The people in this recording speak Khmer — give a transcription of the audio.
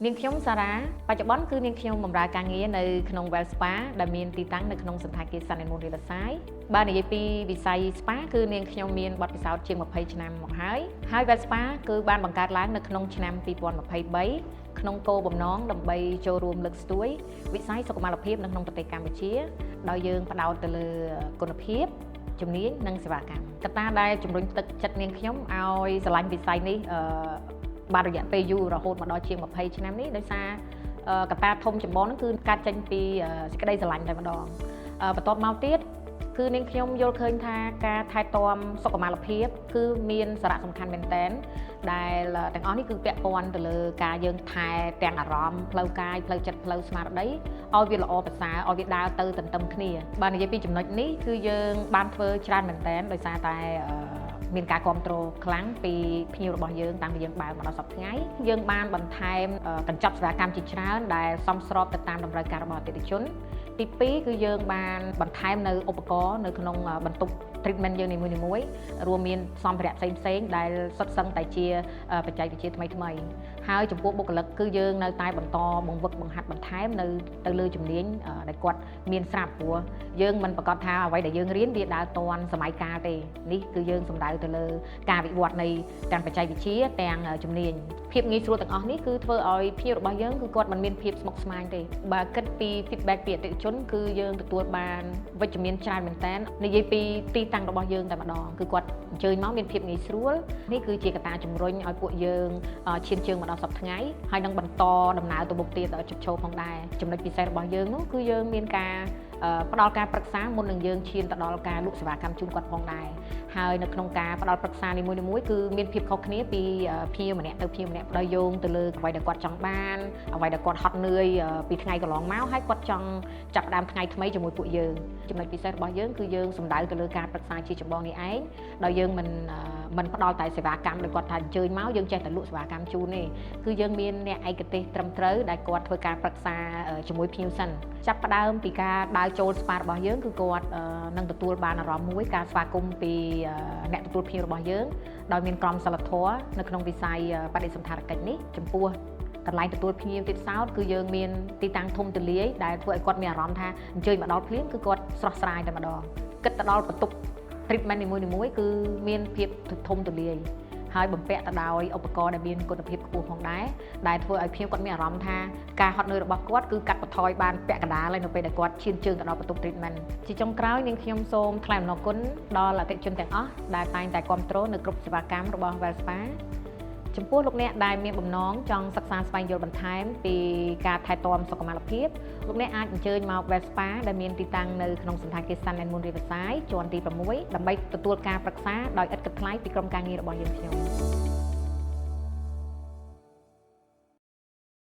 នាងខ្ញុំសារ៉ាបច្ចុប្បន្នគឺនាងខ្ញុំបម្រើការងារនៅក្នុង Well Spa ដែលមានទីតាំងនៅក្នុងសន្តាគារ Sun and Moon Riverside បើនិយាយពីវិស័យ Spa គឺនាងខ្ញុំមានបទពិសោធន៍ជាង20ឆ្នាំមកហើយ Well Spa គឺបានបង្កើតឡើងនៅក្នុងឆ្នាំ2023ក្នុងគោលបំណងដើម្បីចូលរួមលើកស្ទួយវិស័យសុខុមាលភាពនៅក្នុងប្រទេសកម្ពុជាដោយយើងផ្ដោតទៅលើគុណភាពជំនាញនិងសេវាកម្មកត្តាដែលជំរុញទឹកចិត្តនាងខ្ញុំឲ្យស្រឡាញ់វិស័យនេះបានរយៈពេលយូររហូតមកដល់ជាង20ឆ្នាំនេះដោយសារកត្តាធំចម្បងហ្នឹងគឺការចេញពីសេចក្តីស្រឡាញ់តែម្ដងបន្ទាប់មកទៀតគឺនាងខ្ញុំយល់ឃើញថាការថែទាំសុខុមាលភាពគឺមានសារៈសំខាន់មែនទែនដែលទាំងអស់នេះគឺពាក់ព័ន្ធទៅលើការយើងថែទាំងអារម្មណ៍ផ្លូវកាយផ្លូវចិត្តផ្លូវស្មារតីឲ្យវាល្អប្រសើរឲ្យវាដើរទៅទន្ទឹមគ្នាបើនិយាយពីចំណុចនេះគឺយើងបានធ្វើច្រើនមែនទែនដោយសារតែមានការគ្រប់គ្រងខ្លាំងពីភ្ញៀវរបស់យើងតាំងពីយើងបើកមកដល់សប្តាហ៍ថ្ងៃយើងបានបន្ថែមកញ្ចប់សេវាកម្មជាច្រើនដែលសមស្របទៅតាមតម្រូវការរបស់អតិថិជនទី2គឺយើងបានបន្ថែមនៅឧបករណ៍នៅក្នុងបន្ទប់ treatment យើងនីមួយៗរួមមានសម្ភារៈផ្សេងៗដែលសុទ្ធសឹងតែជាបច្ចេកវិទ្យាថ្មីៗហើយចំពោះបុគ្គលិកគឺយើងនៅតែបន្តបង្វឹកបង្ហាត់បន្ថែមនៅទៅលើជំនាញដែលគាត់មានស្រាប់ព្រោះយើងមិនប្រកាសថាអ្វីដែលយើងរៀនវាដើរទាន់សម័យកាលទេនេះគឺយើងសំដៅទៅលើការវិវត្តនៃទាំងបច្ចេកវិទ្យាទាំងជំនាញភាពងាយស្រួលទាំងអស់នេះគឺធ្វើឲ្យភ្ញៀវរបស់យើងគឺគាត់មិនមានភាពស្មុគស្មាញទេបើគិតពី feedback ពីអតិថិជនគឺយើងទទួលបានវិជ្ជមានច្រើនមែនតើនិយាយពីទីតាំងរបស់យើងតែម្ដងគឺគាត់អញ្ជើញមកមានភាពងាយស្រួលនេះគឺជាកត្តាជំរុញឲ្យពួកយើងឈានជើងមកដល់សប្តាហ៍ថ្ងៃហើយនឹងបន្តដំណើរទៅមុខទៀតជិតចូលផងដែរចំណុចពិសេសរបស់យើងនោះគឺយើងមានការផ្ដល់ការប្រឹក្សាមុននឹងយើងឈានទៅដល់ការលក់សេវាកម្មជូនគាត់ផងដែរហើយនៅក្នុងការផ្ដល់ប្រឹក្សានីមួយៗគឺមានភាពខុសគ្នាពីភ្ញៀវម្នាក់ទៅភ្ញៀវម្នាក់ដោយយោងទៅលើអ្វីដែលគាត់ចង់បានអ្វីដែលគាត់ហត់នឿយពីថ្ងៃកន្លងមកហើយគាត់ចង់ចាប់ផ្ដើមថ្ងៃថ្មីជាមួយពួកយើងចំណុចពិសេសរបស់យើងគឺយើងសំដៅទៅលើការប្រឹក្សាជាចម្បងនេះឯងដោយយើងមិនផ្ដល់តែសេវាកម្មដែលគាត់ថាអញ្ជើញមកយើងចេះតែលក់សេវាកម្មជូនទេគឺយើងមានអ្នកឯកទេសត្រឹមត្រូវដែលគាត់ធ្វើការប្រឹក្សាជាមួយភ្ញៀវសិនចាប់ផ្ដើមពីការដើរចូល spa របស់យើងគឺគាត់នឹងទទួលបានអារម្មណ៍មួយការស្វាគមន៍ពីអ្នកទទួលភ្ញៀវរបស់យើងដោយមានក្រមសីលធម៌នៅក្នុងវិស័យបដិសណ្ឋារកិច្ចនេះចំពោះកន្លែងទទួលភ្ញៀវទៀតសោតគឺយើងមានទីតាំងធំទូលាយដែលធ្វើឲ្យគាត់មានអារម្មណ៍ថាអញ្ជើញមកដល់ភ្លាមគឺគាត់ស្រស់ស្រាយតែម្ដងគិតទៅដល់បន្ទប់ treatment នីមួយៗគឺមានភាពធំទូលាយហើយបំពាក់ទៅដោយឧបករណ៍ដែលមានគុណភាពខ្ពស់ផងដែរដែលធ្វើឲ្យភ្ញៀវគាត់មានអារម្មណ៍ថាការហត់នឿយរបស់គាត់គឺកាត់បន្ថយបានពាក់កណ្ដាលហើយនៅពេលដែលគាត់ឈានជើងទៅដល់បន្ទប់ treatment ជាចុងក្រោយនាងខ្ញុំសូមថ្លែងអំណរគុណដល់អតិថិជនទាំងអស់ដែលតែងតែគាំទ្រនៅគ្រប់សេវាកម្មរបស់ Well Spa ចំពោះលោកអ្នកដែលមានបំណងចង់សិក្សាស្វែងយល់បន្ថែមពីការថែទាំសុខុមាលភាពលោកអ្នកអាចអញ្ជើញមក Well Spa ដែលមានទីតាំងនៅក្នុងសន្តាគារ Sun and Moon Riverside ជាន់ទី6ដើម្បីទទួលការប្រឹក្សាដោយឥតគិតថ្លៃពីក្រុមការងាររបស់យើងខ្ញុំ